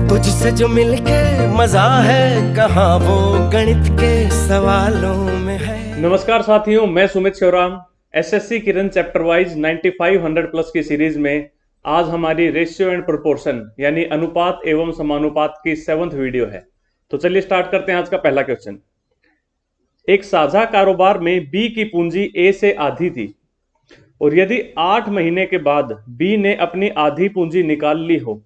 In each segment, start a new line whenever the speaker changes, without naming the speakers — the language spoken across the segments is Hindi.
तुझसे जो मिलके मजा है कहाँ वो गणित के सवालों में है।
नमस्कार साथियों, मैं सुमित शिवराम। एसएससी किरण चैप्टर वाइज 9500 प्लस की सीरीज में आज हमारी रेशियो एंड प्रोपोर्शन यानी अनुपात एवं समानुपात की 7th वीडियो है। तो चलिए स्टार्ट करते हैं आज का पहला क्वेश्चन। एक साझा कारोबार में बी की पूंजी ए से आधी थी और यदि 8 महीने के बाद बी ने अपनी आधी पूंजी निकाल ली हो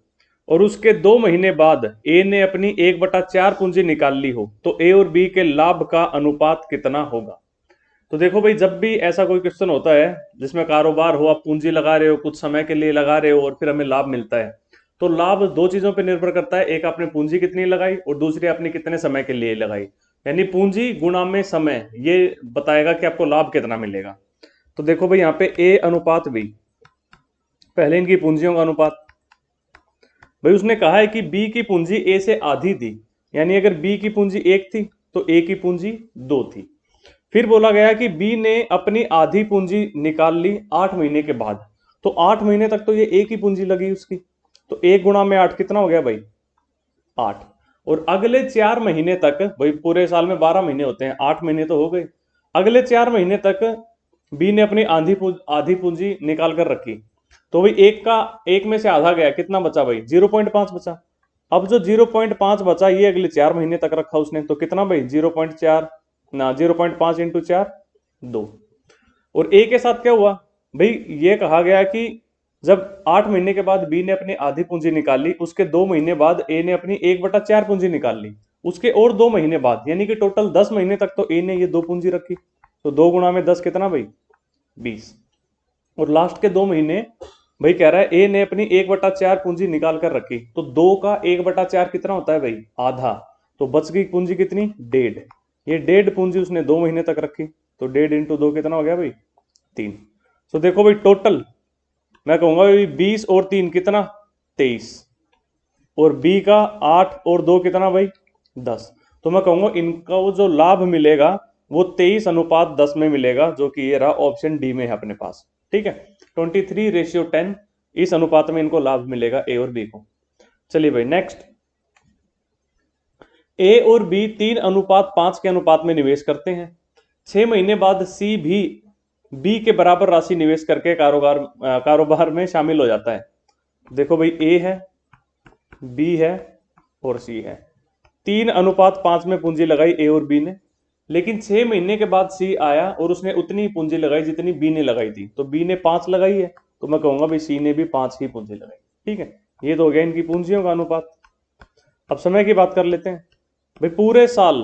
और उसके 2 महीने बाद ए ने अपनी 1/4 पूंजी निकाल ली हो तो ए और बी के लाभ का अनुपात कितना होगा। तो देखो भाई, जब भी ऐसा कोई क्वेश्चन होता है जिसमें कारोबार हो, आप पूंजी लगा रहे हो, कुछ समय के लिए लगा रहे हो और फिर हमें लाभ मिलता है, तो लाभ दो चीजों पर निर्भर करता है। एक आपने पूंजी कितनी लगाई और दूसरी आपने कितने समय के लिए लगाई, यानी पूंजी गुणा में समय, ये बताएगा कि आपको लाभ कितना मिलेगा। तो देखो भाई, यहाँ पे ए अनुपात बी, पहले इनकी पूंजियों का अनुपात। भाई उसने कहा है कि बी की पूंजी ए से आधी थी, यानी अगर बी की पूंजी 1 थी तो ए की पूंजी 2 थी। फिर बोला गया कि बी ने अपनी आधी पूंजी निकाल ली 8 महीने के बाद, तो 8 महीने तक तो ये ए की पूंजी लगी उसकी, तो 1 गुणा में 8 कितना हो गया भाई, 8। और अगले 4 महीने तक, भाई पूरे साल में 12 महीने होते हैं, 8 महीने तो हो गए, अगले 4 महीने तक बी ने अपनी आधी पूंजी निकाल कर रखी, तो भाई एक में से आधा गया, कितना बचा भाई, 0.5 बचा। अब जो 0.5 बचा ये अगले 4 महीने तक रखा उसने, तो कितना भाई 0.4 ना 0.5 इंटू 4 2। और ए के साथ क्या हुआ भाई, ये कहा गया कि जब 8 महीने के बाद बी ने अपनी आधी पूंजी निकाली, उसके 2 महीने बाद ए ने अपनी 1/4 पूंजी निकाल ली, उसके और 2 महीने बाद, यानी कि टोटल 10 महीने तक तो ए ने ये 2 पूंजी रखी, तो 2 गुणा में 10 कितना भाई 20। और लास्ट के 2 महीने भाई कह रहा है ए ने अपनी 1/4 पूंजी निकाल कर रखी, तो 2 का 1/4 कितना होता है भाई, आधा, तो बच गई पूंजी कितनी, 1.5। ये 1.5 पूंजी उसने 2 महीने तक रखी, तो 1.5 इंटू 2 कितना हो गया भाई 3। तो देखो भाई, टोटल मैं कहूंगा भाई 20 और 3 कितना 23, और बी का 8 और 2 कितना भाई 10। तो मैं कहूंगा इनका वो जो लाभ मिलेगा वो 23:10 में मिलेगा, जो कि ये रहा ऑप्शन डी में है अपने पास। ठीक है, 23:10 इस अनुपात में इनको लाभ मिलेगा ए और बी को। चलिए भाई नेक्स्ट, ए और बी 3:5 के अनुपात में निवेश करते हैं। 6 महीने बाद सी भी बी के बराबर राशि निवेश करके कारोबार में शामिल हो जाता है। देखो भाई, ए है, बी है और सी है, 3:5 में पूंजी लगाई ए और बी ने, लेकिन 6 महीने के बाद सी आया और उसने उतनी पूंजी लगाई जितनी बी ने लगाई थी, तो बी ने 5 लगाई है, तो मैं कहूंगा भाई सी ने भी 5 ही पूंजी लगाई। ठीक है, ये तो हो गया इनकी पूंजियों का अनुपात। अब समय की बात कर लेते हैं। भाई पूरे साल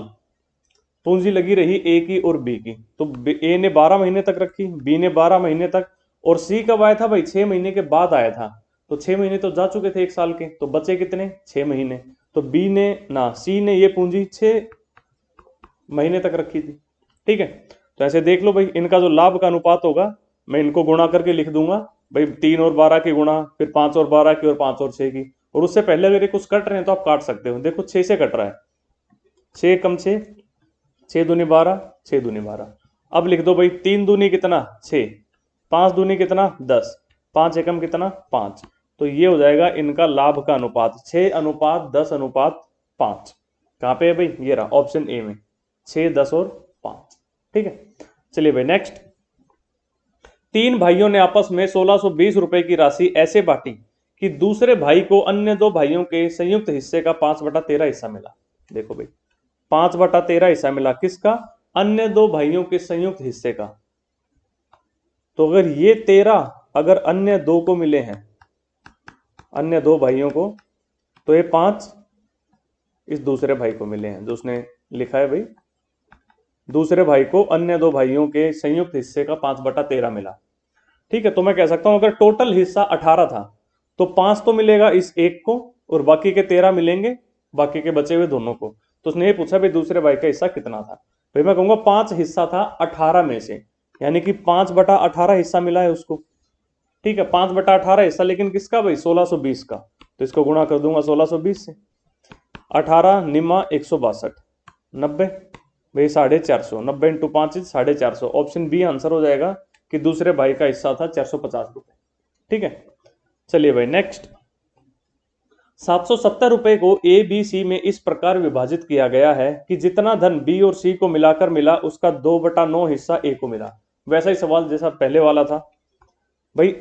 पूंजी लगी रही ए की और बी की, तो ए ने 12 महीने तक रखी, बी ने 12 महीने तक, और सी कब आया था भाई, 6 महीने के बाद आया था, तो 6 महीने तो जा चुके थे 1 साल के, तो बचे कितने 6 महीने, तो बी ने ना सी ने ये पूंजी 6 महीने तक रखी थी। ठीक है, तो ऐसे देख लो भाई, इनका जो लाभ का अनुपात होगा, मैं इनको गुणा करके लिख दूंगा भाई, 3 और 12 की गुणा, फिर 5 और 12 की, और 5 और 6 की, और उससे पहले अगर ये कुछ कट रहे हैं तो आप काट सकते हो। देखो 6 से कट रहा है, 6 कम 6, 6 दूनी 12, 6 दूनी 12। अब लिख दो भाई, 3 दूनी कितना 6, 5 दूनी कितना 10, 5 एकम कितना 5, तो ये हो जाएगा इनका लाभ का अनुपात 6:10:5। कहां पे है भाई, ये रहा ऑप्शन ए में, 6, 10 और 5। ठीक है, चलिए भाई नेक्स्ट, 3 भाइयों ने आपस में 1620 रुपए की राशि ऐसे बांटी कि दूसरे भाई को अन्य 2 भाइयों के संयुक्त हिस्से का 5/13 हिस्सा मिला। देखो भाई, 5/13 हिस्सा मिला किसका, अन्य 2 भाइयों के संयुक्त हिस्से का। तो अगर ये 13 अगर अन्य 2 को मिले हैं, अन्य 2 भाइयों को, तो ये 5 इस दूसरे भाई को मिले हैं, जो उसने लिखा है भाई, दूसरे भाई को अन्य 2 भाइयों के संयुक्त हिस्से का 5/13 मिला। ठीक है, तो मैं कह सकता हूं अगर टोटल हिस्सा 18 था तो 5 तो मिलेगा इस एक को और बाकी के 13 मिलेंगे बाकी के बचे हुए दोनों को। तो उसने ये पूछा भाई दूसरे भाई का हिस्सा कितना था, भाई मैं कहूंगा 5 हिस्सा था 18 में से, यानी कि 5/18 हिस्सा मिला है उसको। ठीक है, 5/18 हिस्सा, लेकिन किसका भाई, 1620 का, तो इसको गुणा कर दूंगा 1620 से, 18 निम्मा 162, 90 भाई 450, 90 इंटू 5 450, ऑप्शन बी आंसर हो जाएगा कि दूसरे भाई का हिस्सा था 450 रुपए। ठीक है, चलिए भाई नेक्स्ट, 770 रुपए को ए बी सी में इस प्रकार विभाजित किया गया है कि जितना धन बी और सी को मिलाकर मिला उसका 2/9 हिस्सा ए को मिला। वैसा ही सवाल जैसा पहले वाला था भाई,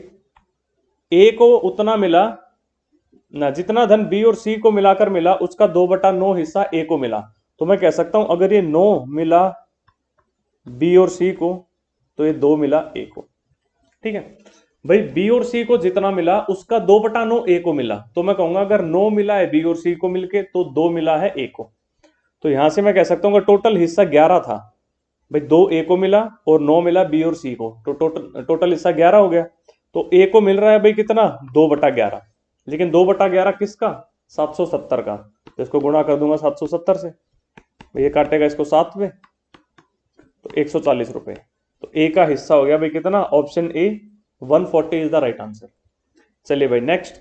ए को उतना मिला ना, जितना धन बी और सी को मिलाकर मिला उसका 2/9 हिस्सा ए को मिला। तो मैं कह सकता हूं अगर ये 9 मिला बी और सी को तो ये 2 मिला ए को। ठीक है भाई, बी और सी को जितना मिला उसका 2/9 ए को मिला, तो मैं कहूंगा अगर 9 मिला है बी और सी को मिलके तो 2 मिला है ए को। तो यहां से मैं कह सकता हूँ टोटल हिस्सा 11 था भाई, 2 ए को मिला और 9 मिला बी और सी को, तो टोटल हिस्सा 11 हो गया। तो ए को मिल रहा है भाई कितना, 2/11, लेकिन 2/11 किसका, 770 का। तो इसको गुणा कर दूंगा 770 से, ये काटेगा इसको 7 में, तो 140 रुपए। तो ए का हिस्सा हो गया भाई कितना, option A 140 is the right answer. चलिए भाई नेक्स्ट,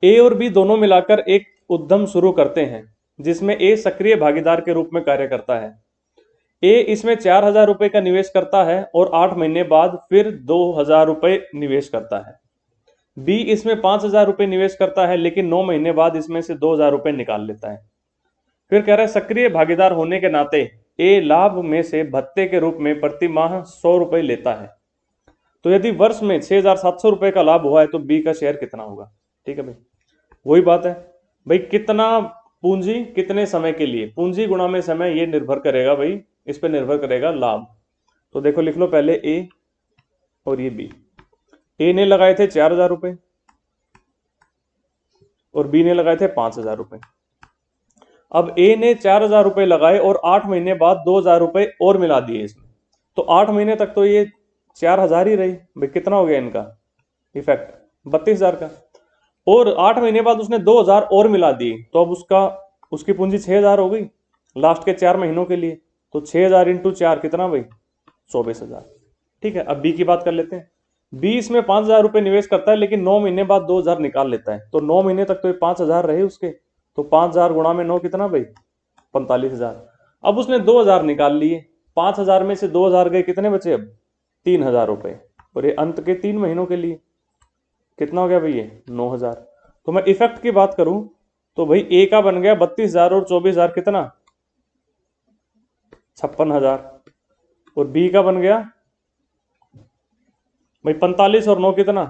ए और बी दोनों मिलाकर एक उद्यम शुरू करते हैं जिसमें ए सक्रिय भागीदार के रूप में कार्य करता है। ए इसमें 4000 रुपए का निवेश करता है और 8 महीने बाद फिर 2000 रुपए निवेश करता है। बी इसमें 5000 रुपए निवेश करता है लेकिन 9 महीने बाद इसमें से 2000 रुपए निकाल लेता है। फिर कह रहा है सक्रिय भागीदार होने के नाते ए लाभ में से भत्ते के रूप में प्रति माह 100 रुपए लेता है। तो यदि वर्ष में 6700 रुपए का लाभ हुआ है तो बी का शेयर कितना होगा। ठीक है भाई, वही बात है भाई, कितना पूंजी कितने समय के लिए, पूंजी गुणा में समय, ये निर्भर करेगा भाई, इस पे निर्भर करेगा लाभ। तो देखो लिख लो पहले ए और ये बी। ए ने लगाए थे 4000 रुपए और बी ने लगाए थे 5000 रुपए। अब ए ने 4000 रुपए लगाए और 8 महीने बाद 2000 रुपए और मिला दिए इसमें, तो 8 महीने तक तो ये 4000 ही रही भाई, कितना हो गया इनका इफेक्ट, 32000 का। और 8 महीने बाद उसने 2000 और मिला दिए, तो अब उसकी पूंजी 6000 हो गई लास्ट के 4 महीनों के लिए। तो 6000 इंटू 4 कितना भाई, 24000। ठीक है, अब बी की बात कर लेते हैं। बी इसमें 5000 रुपए निवेश करता है लेकिन 9 महीने बाद 2000 निकाल लेता है, तो 9 महीने तक तो ये 5000 रहे उसके, तो 5000 गुणा में 9 कितना भाई, 45000। अब उसने 2000 निकाल लिए, 5000 में से 2000 गए, कितने बचे अब, 3000 रुपए, और ये अंत के 3 महीनों के लिए कितना हो गया भाई, ये 9000। तो मैं इफेक्ट की बात करूं तो भाई ए का बन गया 32000 और 24000 कितना, 56000, और बी का बन गया भाई 45 और 9 कितना,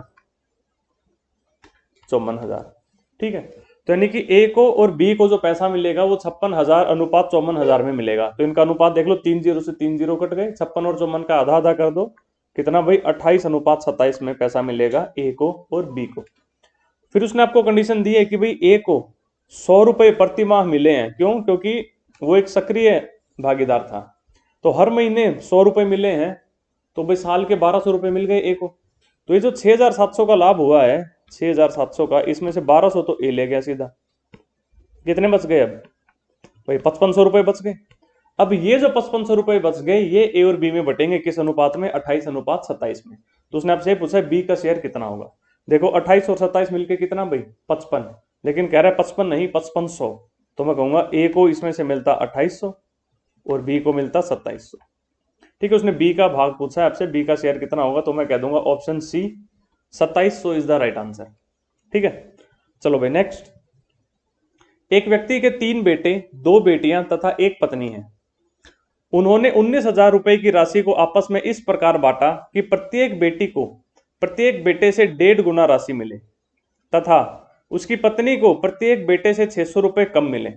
54000। ठीक है, तो यानी कि ए को और बी को जो पैसा मिलेगा वो 56,000 अनुपात 54,000 में मिलेगा। तो इनका अनुपात देख लो, 3 0 से 3 0 कट गए, 56 और 54 का आधा आधा कर दो, कितना भाई 28 अनुपात 27 में पैसा मिलेगा ए को और बी को। फिर उसने आपको कंडीशन दी है कि भाई ए को 100 रुपए प्रति माह मिले हैं, क्यों, क्योंकि वो एक सक्रिय भागीदार था, तो हर महीने 100 रुपए मिले हैं, तो भाई साल के 1200 रुपए मिल गए ए को। तो ये जो 6700 का लाभ हुआ है, 6700 का, इसमें से 1200 तो ए ले गया सीधा, कितने बच गए अब भाई, 5500 रुपए बच गए। अब ये जो 5500 रुपए बच गए ये ए और बी में बटेंगे किस अनुपात में, 28 अनुपात 27 में। तो उसने आपसे पूछा बी का शेयर कितना होगा। देखो 28 और 27 मिलके कितना भाई, 55, लेकिन कह रहा है 55 नहीं 5500, तो मैं कहूंगा ए को इसमें से मिलता 2800 और बी को मिलता 2700। ठीक है, उसने बी का भाग पूछा है आपसे, बी का शेयर कितना होगा, तो मैं कह दूंगा option C 2700 is the right answer. ठीक है, चलो भाई नेक्स्ट। एक व्यक्ति के 3 बेटे, 2 बेटियां तथा एक पत्नी है। उन्होंने 19,000 रुपए की राशि को आपस में इस प्रकार बांटा कि प्रत्येक बेटी को प्रत्येक बेटे से 1.5 गुना राशि मिले तथा उसकी पत्नी को प्रत्येक बेटे से 600 रुपए कम मिले।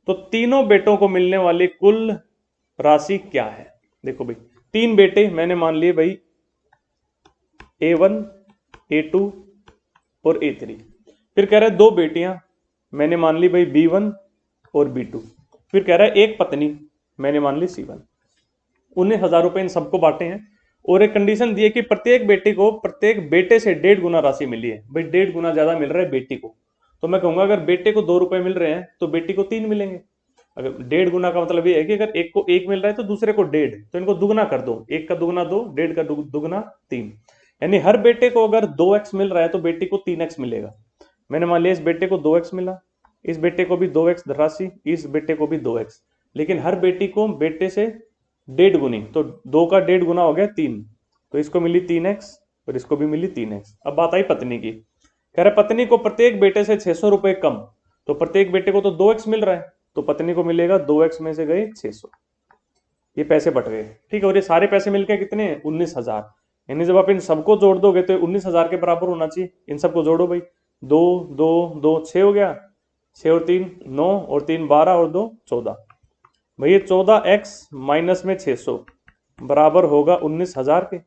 तो तीनों बेटों को मिलने वाली कुल राशि क्या है। देखो भाई 3 बेटे मैंने मान लिए भाई, A1 A2 और A3। फिर कह रहा है 2 बेटियां मैंने मान ली भाई B1 और B2। फिर कह रहा है एक पत्नी मैंने मान ली C1। 19,000 रुपए इन सबको बांटे हैं और एक कंडीशन दी है कि प्रत्येक बेटी को प्रत्येक बेटे से 1.5 गुना राशि मिली है। भाई 1.5 गुना ज्यादा मिल रहा है बेटी को, तो मैं कहूंगा अगर बेटे को 2 रुपए मिल रहे हैं तो बेटी को 3 मिलेंगे। अगर 1.5 गुना का मतलब ये है कि अगर एक को 1 मिल रहा है तो दूसरे को 1.5, तो इनको दुगना कर दो, 1 का दुगना 2, 1.5 का दुगना 3, यानी हर बेटे को अगर 2x मिल रहा है तो बेटी को 3x मिलेगा। मैंने मान लिया इस बेटे को 2x मिला, इस बेटे को भी 2x राशि, इस बेटे को भी 2x, लेकिन हर बेटी को बेटे से 1.5 गुनी, तो 2 का 1.5 गुना हो गया 3, तो इसको मिली 3x और इसको भी मिली 3x। अब बात आई पत्नी की, कह रहे पत्नी को प्रत्येक बेटे से 600 रुपए कम, तो प्रत्येक बेटे को तो 2x मिल रहा है, तो पत्नी को मिलेगा 2x में से गए 600, ये पैसे बट गए। ठीक है, और ये सारे पैसे मिलके कितने हैं? 19,000। यानी जब आप इन सबको जोड़ दोगे तो 19,000 के बराबर होना चाहिए। इन सबको जोड़ो भाई, 2 2 2 6 हो गया, 6 और 3 9 और 3 12 और 2 14। भैया 14x माइनस में 600 बराबर होगा 19,000 के।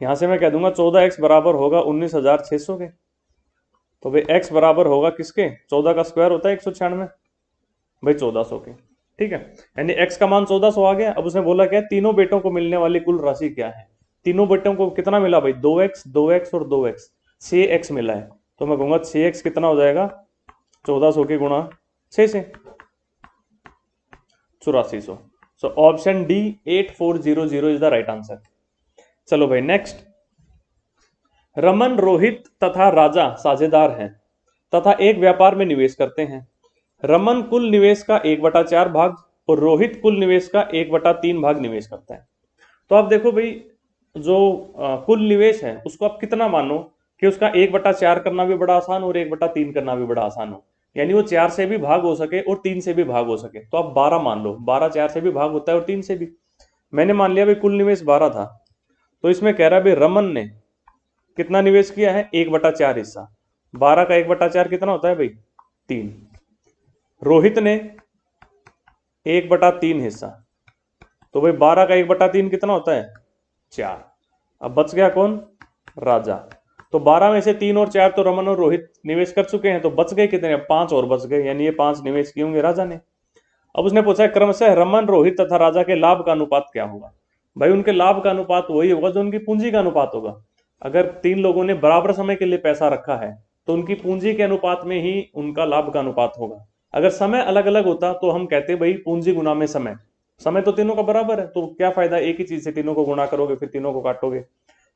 यहां से मैं कह दूंगा 14x बराबर होगा 19,600 के। तो भाई x बराबर होगा किसके? 14 का स्क्वायर होता है 196, भाई 1400 के। ठीक है, यानी x का मान 1400 आ गया। अब उसने बोला क्या? तीनों बेटों को मिलने वाली कुल राशि क्या है? तीनों बेटों को कितना मिला भाई? 2x 2x और 2x, 6x मिला है। तो मैं कहूंगा 6x कितना हो जाएगा? 1400 के गुणा 6 से 8400। So option D 8400 is the right answer. चलो भाई नेक्स्ट। रमन, रोहित तथा राजा साझेदार हैं तथा एक व्यापार में निवेश करते हैं। रमन कुल निवेश का 1/4 भाग और रोहित कुल निवेश का 1/3 भाग निवेश करता है। तो आप देखो भाई, जो कुल निवेश है उसको आप कितना मानो कि उसका 1/4 करना भी बड़ा आसान और 1/3 करना भी बड़ा आसान हो, यानी वो 4 से भी भाग हो सके और 3 से भी भाग हो सके। तो आप 12 मान लो, 12 4 से भी भाग होता है और 3 से भी। मैंने मान लिया भाई कुल निवेश 12 था, तो इसमें कह रहा है भाई रमन ने कितना निवेश किया है? 1/4 हिस्सा। 12 का 1/4 कितना होता है भाई? 3। रोहित ने 1/3 हिस्सा, तो भाई 12 का 1/3 कितना होता है? 4। अब बच गया कौन? राजा। तो 12 में से 3 और 4 तो रमन और रोहित निवेश कर चुके हैं, तो बच गए कितने? 5 और बच गए, यानी ये 5 निवेश किए होंगे राजा ने। अब उसने पूछा क्रमशः रमन, रोहित तथा राजा के लाभ का अनुपात क्या होगा? भाई उनके लाभ का अनुपात वही होगा जो उनकी पूंजी का अनुपात होगा। अगर 3 लोगों ने बराबर समय के लिए पैसा रखा है तो उनकी पूंजी के अनुपात में ही उनका लाभ का अनुपात होगा। अगर समय अलग अलग होता तो हम कहते भाई पूंजी गुना में समय। समय तो तीनों का बराबर है, तो क्या फायदा एक ही चीज से तीनों को गुणा करोगे फिर तीनों को काटोगे।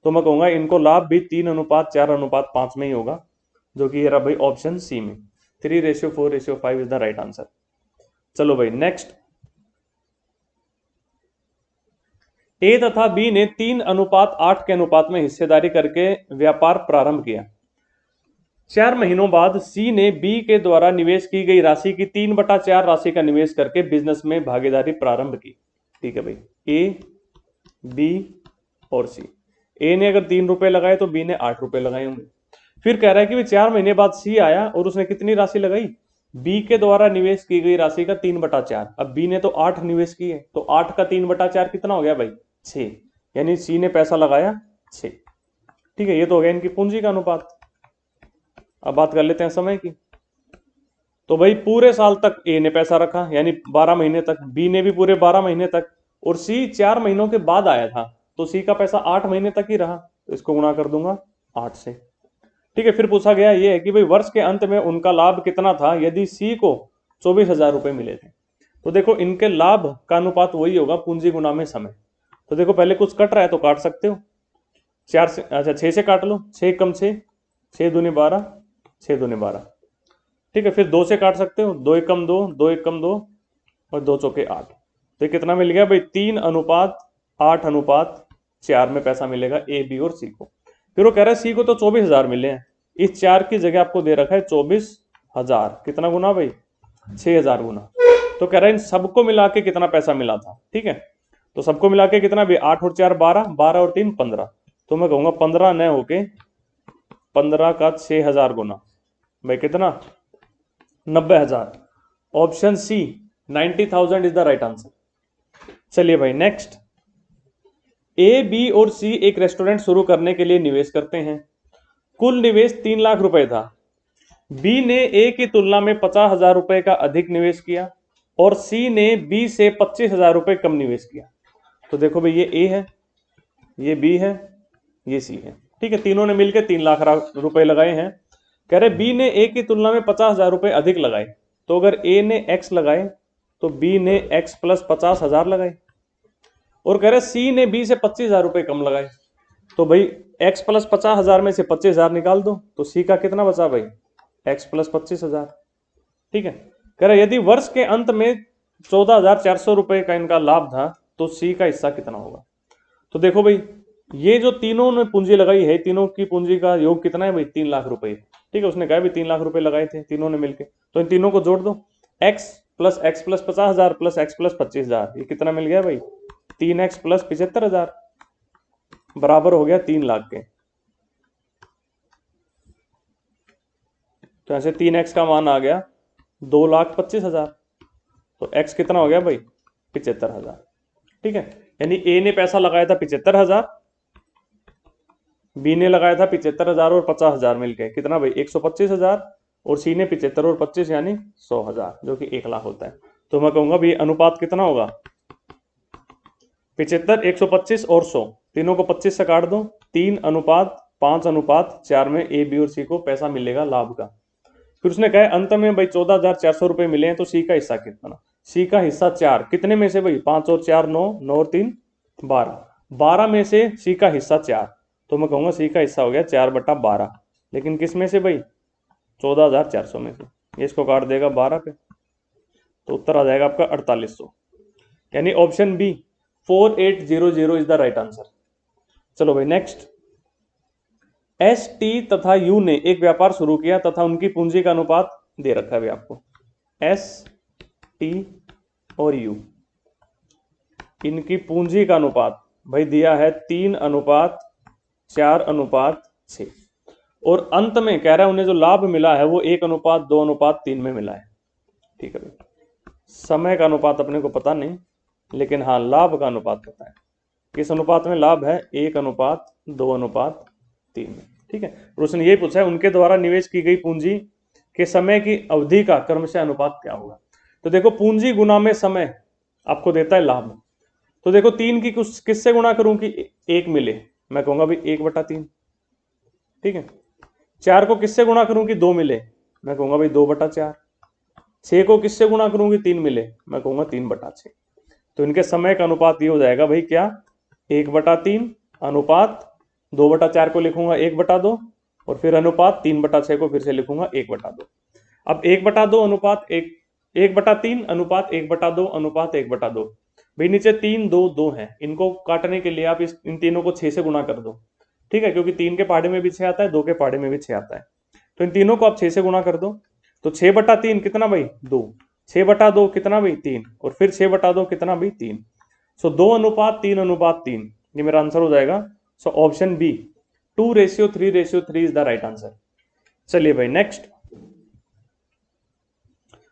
तो मैं कहूंगा इनको लाभ भी 3:4:5 में ही होगा, जो कि ये रहा भाई ऑप्शन सी में 3:4:5 इज द राइट आंसर। चलो भाई नेक्स्ट। ए तथा बी ने 3:8 के अनुपात में हिस्सेदारी करके व्यापार प्रारंभ किया। 4 महीनों बाद सी ने बी के द्वारा निवेश की गई राशि की 3/4 राशि का निवेश करके बिजनेस में भागीदारी प्रारंभ की। ठीक है भाई, ए, बी और सी। ए ने अगर 3 रुपए लगाए तो बी ने 8 रुपए लगाए होंगे। फिर कह रहा है कि भाई 4 महीने बाद सी आया और उसने कितनी राशि लगाई? बी के द्वारा निवेश की गई राशि का 3/4। अब बी ने तो 8 निवेश किए, तो 8 का 3/4 कितना हो गया भाई? 6। यानी सी ने पैसा लगाया 6। ठीक है, ये तो हो गया इनकी पूंजी का अनुपात। अब बात कर लेते हैं समय की। तो भाई पूरे साल तक ए ने पैसा रखा, यानी 12 महीने तक, बी ने भी पूरे 12 महीने तक, और सी 4 महीनों के बाद आया था, तो सी का पैसा 8 महीने तक ही रहा, तो इसको गुणा कर दूंगा 8 से। ठीक है, फिर पूछा गया ये है कि भाई वर्ष के अंत में उनका लाभ कितना था यदि सी को 24,000 रुपए मिले थे। तो देखो इनके लाभ का अनुपात वही होगा पूंजी गुना में समय। तो देखो पहले कुछ कट रहा है तो काट सकते हो, 4 से, अच्छा 6 से काट लो, 6 कम 6, 6 दूनी 12, 6 दूनी 12। ठीक है, फिर 2 से काट सकते हो, 2 कम 2, 2 कम 2 और 2 चौके 8। तो कितना मिल गया भाई? 3:8:4 में पैसा मिलेगा ए, बी और सी को। फिर वो कह रहा है सी को तो 24,000 मिले हैं, इस 4 की जगह आपको दे रखा है 24,000। कितना गुना भाई? 6,000 गुना। तो कह रहा है इन सबको मिला के कितना पैसा मिला था। ठीक है, तो सबको मिला के कितना भी? 8 और 4 12, 12 और 3 15। तो मैं कहूंगा 15 न होके 15 का 6,000 गुना भाई कितना? 90,000। Option C 90,000 is the right answer. चलिए भाई नेक्स्ट। ए, बी और सी एक रेस्टोरेंट शुरू करने के लिए निवेश करते हैं। कुल निवेश 3 लाख रुपए था। बी ने ए की तुलना में 50,000 रुपए का अधिक निवेश किया और सी ने बी से 25,000 रुपए कम निवेश किया। तो देखो भाई ये ए है, ये बी है, ये सी है। ठीक है, तीनों ने मिलकर 3 लाख रुपए लगाए हैं। कह रहे बी ने ए की तुलना में 50,000 रुपए अधिक लगाए, तो अगर ए ने एक्स लगाए तो बी ने एक्स प्लस 50,000 लगाए, और कह रहे सी ने बी से 25,000 रुपए कम लगाए। तो भाई एक्स प्लस 50,000 में से 25,000 निकाल दो, तो सी का कितना बचा भाई? X plus 25,000। ठीक है, कह रहे यदि वर्ष के अंत में 14,400 रुपए का इनका लाभ था तो सी का हिस्सा कितना होगा? तो देखो भाई ये जो तीनों ने पूंजी लगाई है, तीनों की पूंजी का योग कितना है भाई? 3 लाख रुपए। ठीक है, उसने कहा भी 3 लाख रुपए लगाए थे तीनों ने मिलके, तो इन तीनों को जोड़ दो। x plus 50,000 plus x plus 25,000, ये कितना मिल गया भाई? 3x प्लस 75,000 बराबर हो गया 3 लाख के। तो ऐसे 3x का मान आ गया 2,25,000। तो x कितना हो गया भाई? 75,000। ठीक है, यानी ए ने पैसा लगाया था 75,000, बी ने लगाया था 75,000 और 50,000 मिलके कितना भाई? 125,000, और सी ने 75 और 25 यानी 100,000, जो कि 1 लाख होता है। तो मैं कहूंगा भाई अनुपात कितना होगा? 75, 125 और 100, तीनों को 25 से काट दो, 3:5:4 में ए बी और सी को पैसा मिलेगा लाभ का। फिर उसने कहा अंत में भाई 14,400 रुपए मिले हैं, तो सी का हिस्सा कितना? सी का हिस्सा 4, कितने में से भाई? 5 और 4 9, 9 और 3 12, 12 में से सी का हिस्सा 4, तो मैं कहूंगा सी का हिस्सा हो गया 4/12। लेकिन किस में से भाई? 14,400 में से। ये इसको काट देगा 12 पे, तो उत्तर आ जाएगा आपका 4800, यानी option B 4800 is the right answer. चलो भाई नेक्स्ट। एस टी तथा यू ने एक व्यापार शुरू किया तथा उनकी पूंजी का अनुपात दे रखा है भाई आपको। एस टी और यू, इनकी पूंजी का अनुपात भाई दिया है 3:4:6, और अंत में कह रहा है उन्हें जो लाभ मिला है वो 1:2:3 में मिला है। ठीक है भाई, समय का अनुपात अपने को पता नहीं, लेकिन हाँ लाभ का अनुपात पता है। किस अनुपात में लाभ है? 1:2:3 में। ठीक है, और उसने यही पूछा है उनके द्वारा निवेश की गई पूंजी के समय की अवधि का क्रमशः अनुपात क्या होगा। तो देखो पूंजी गुना में समय आपको देता है लाभ, तो देखो 3 की किससे गुणा करूं कि 1 मिले? मैं कहूंगा भाई 1/3। ठीक है, 4 को किससे गुणा करूं कि 2 मिले? मैं कहूंगा भाई 2/4। 6 को किससे गुणा करूं कि 3 मिले? मैं कहूंगा 3/6। तो इनके समय का अनुपात ये हो जाएगा भाई क्या? 1/3 अनुपात 2/4 को लिखूंगा 1/2, और फिर अनुपात 3/6 को फिर से लिखूंगा 1/2। अब 1/2 अनुपात 1/3 अनुपात 1/2 अनुपात 1/2, भाई नीचे 3 2 2 है, इनको काटने के लिए आप इन तीनों को 6 से गुणा कर दो। ठीक है, क्योंकि 3 के पहाड़े में भी 6 आता है, 2 के पहाड़े में भी 6 आता है, तो इन तीनों को आप 6 से गुणा कर दो। तो 6/3 कितना भाई? 2, 6/2 कितना भाई? 3, और फिर 6/2 कितना भाई? 3। सो 2:3:3, ये मेरा आंसर हो जाएगा। So option B 2:3:3 is the right answer. चलिए भाई नेक्स्ट।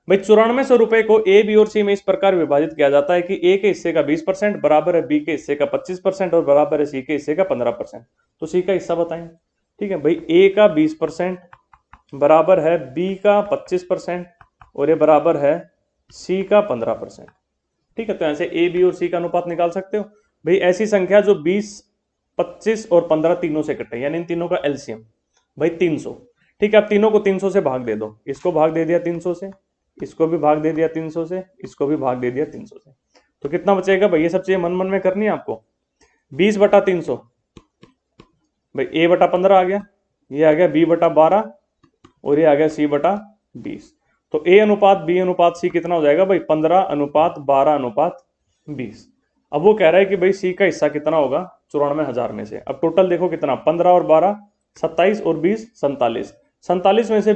भाई 9400 रुपए को ए बी और सी में इस प्रकार विभाजित किया जाता है कि ए के हिस्से का 20% बराबर है बी के हिस्से का 25% और बराबर है सी के हिस्से का 15%। तो सी का हिस्सा बताएं। ठीक है भाई, ए का 20% बराबर है बी का 25% और ये बराबर है सी का 15%। ठीक है, तो ऐसे ए बी और सी का अनुपात निकाल सकते हो भाई। ऐसी संख्या जो 20, 25 और 15 तीनों से कटे, यानी इन तीनों का एलसीएम भाई 300। ठीक है, अब तीनों को 300 से भाग दे दो, इसको भाग दे दिया 300 से, इसको भी भाग दे दिया 300 से, इसको भी भाग दे दिया 300 से, तो कितना बचेगा भाई? ये सब चीजें मन मन में करनी है आपको। 20/300 भाई a/15 आ गया, ये आ गया b/12 और ये आ गया c/20। तो a अनुपात b अनुपात c कितना हो जाएगा भाई? 15:12:20। अब वो कह रहा है कि भाई सी का हिस्सा कितना होगा 94,000 में से। अब टोटल देखो कितना, 15 और 12 27 और 20 47, 47 में से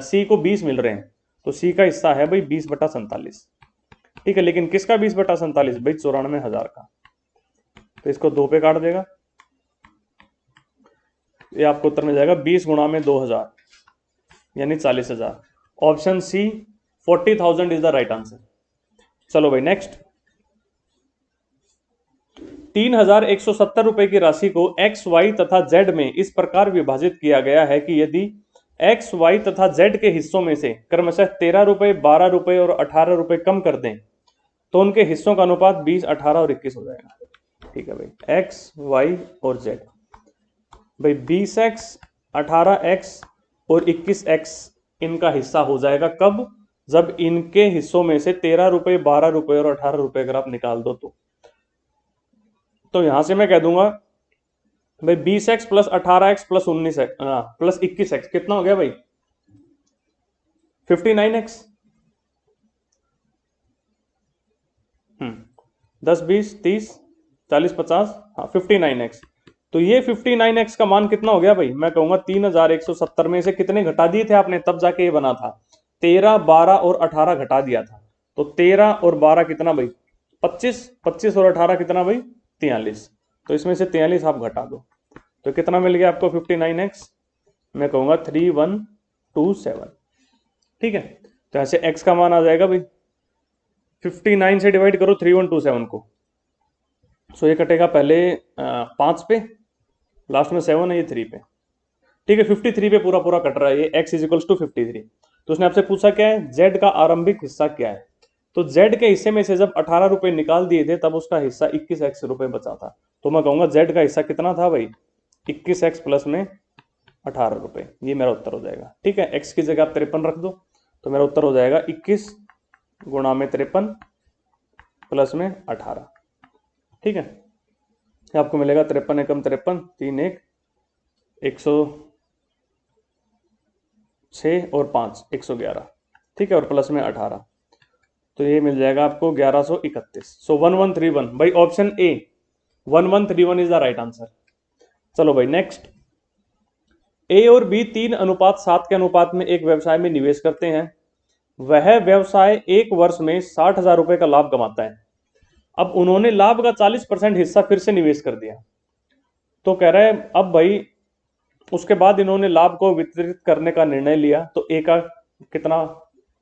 सी को 20 मिल रहे हैं, तो सी का हिस्सा है भाई 20/47। ठीक है, लेकिन किसका 20/47 भाई? 94,000 का। तो इसको 2 पे काट देगा, ये आपको उत्तर मिल जाएगा 20 गुणा में 2,000 यानी 40,000। Option C 40,000 is the right answer. चलो भाई नेक्स्ट। 3,170 रुपए की राशि को एक्स वाई तथा जेड में इस प्रकार विभाजित किया गया है कि यदि एक्स वाई तथा जेड के हिस्सों में से क्रमशः 13 रुपए, 12 रुपए और 18 रुपए कम कर दें तो उनके हिस्सों का अनुपात 20, 18 और 21 हो जाएगा। ठीक है भाई, एक्स वाई और जेड भाई 20x, 18x और 21x इनका हिस्सा हो जाएगा कब? जब इनके हिस्सों में से 13 रुपए, 12 रुपए और 18 रुपए अगर आप निकाल दो तो यहां से मैं कह दूंगा भाई 20x plus 18x plus 19x plus 21x कितना हो गया भाई? 59x। 10 20 30 40 50, हाँ 59x। तो ये 59x का मान कितना हो गया भाई? मैं कहूंगा 3170 में से कितने घटा दिए थे आपने, तब जाके ये बना था। 13, 12 और 18 घटा दिया था। तो 13 और 12 कितना भाई? 25, 25 और 18 कितना भाई? 43। तो इसमें से 43 आप घटा दो, तो कितना मिल गया आपको 59x? मैं कहूंगा 3127। ठीक है, तो ऐसे x का मान आ जाएगा भाई, 59 से डिवाइड करो 3127 को। सो ये कटेगा पहले 5 पे, लास्ट में 7 है, ये 3 पे। ठीक है, 53 पे पूरा पूरा कट रहा है ये, x इज इक्वल्स टू 53। तो उसने आपसे पूछा क्या है, z का आरंभिक हिस्सा क्या है। तो z के हिस्से में से जब 18 रुपए निकाल दिए थे तब उसका हिस्सा 21x रुपए बचा था। तो मैं कहूंगा z का हिस्सा कितना था भाई? 21x प्लस में 18 रुपए। ये मेरा उत्तर हो जाएगा। ठीक है, x की जगह आप 53 रख दो, तो मेरा उत्तर हो जाएगा 21 गुणा में 53 प्लस में 18। ठीक है, आपको मिलेगा 53 एकम 53, 3 1 106 और 5 111। ठीक है, और प्लस में 18, तो ये मिल जाएगा आपको 1131। सो 1131 भाई, option A 1131 is the right answer. चलो भाई नेक्स्ट, ए और बी 3:7 के अनुपात में एक व्यवसाय में निवेश करते हैं। वह व्यवसाय एक वर्ष में 60,000 रुपए का लाभ कमाता है। अब उन्होंने लाभ का 40% हिस्सा फिर से निवेश कर दिया। तो कह रहा है अब भाई उसके बाद इन्होंने लाभ को वितरित करने का निर्णय लिया, तो ए का कितना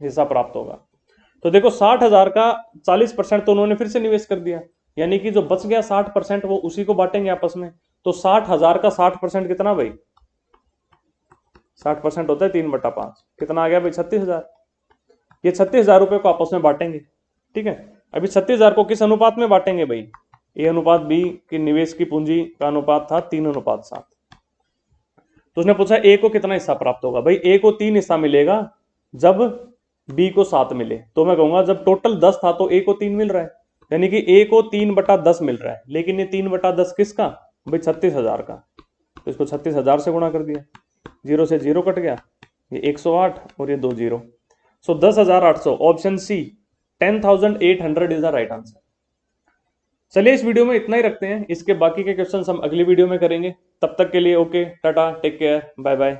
हिस्सा प्राप्त होगा? तो देखो 60,000 का 40% तो उन्होंने फिर से निवेश कर दिया, यानी कि जो बच गया 60% वो उसी को बांटेंगे आपस में। तो 60,000 का 60% कितना भाई? 60% होता है 3/5, कितना आ गया भाई? 36,000। ये 36,000 रुपए को आपस में बांटेंगे। ठीक है, अभी 36,000 को किस अनुपात में बांटेंगे भाई? ए अनुपात बी की निवेश की पूंजी का अनुपात था 3:7। तो उसने पूछा ए को कितना हिस्सा प्राप्त होगा। भाई ए को 3 हिस्सा मिलेगा जब बी को 7 मिले। तो मैं कहूंगा जब टोटल 10 था तो ए को 3 मिल रहा है, यानी कि ए को 3/10 मिल रहा है। लेकिन ये 3/10 किसका भाई? 36,000 का। तो इसको 36,000 से गुणा कर दिया, 0 से 0 कट गया, ये 108 और ये 2 0। So 10,800, option C 10,800 is the right answer. चलिए इस वीडियो में इतना ही रखते हैं, इसके बाकी के क्वेश्चन हम अगली वीडियो में करेंगे। तब तक के लिए okay, tata, take care, bye bye.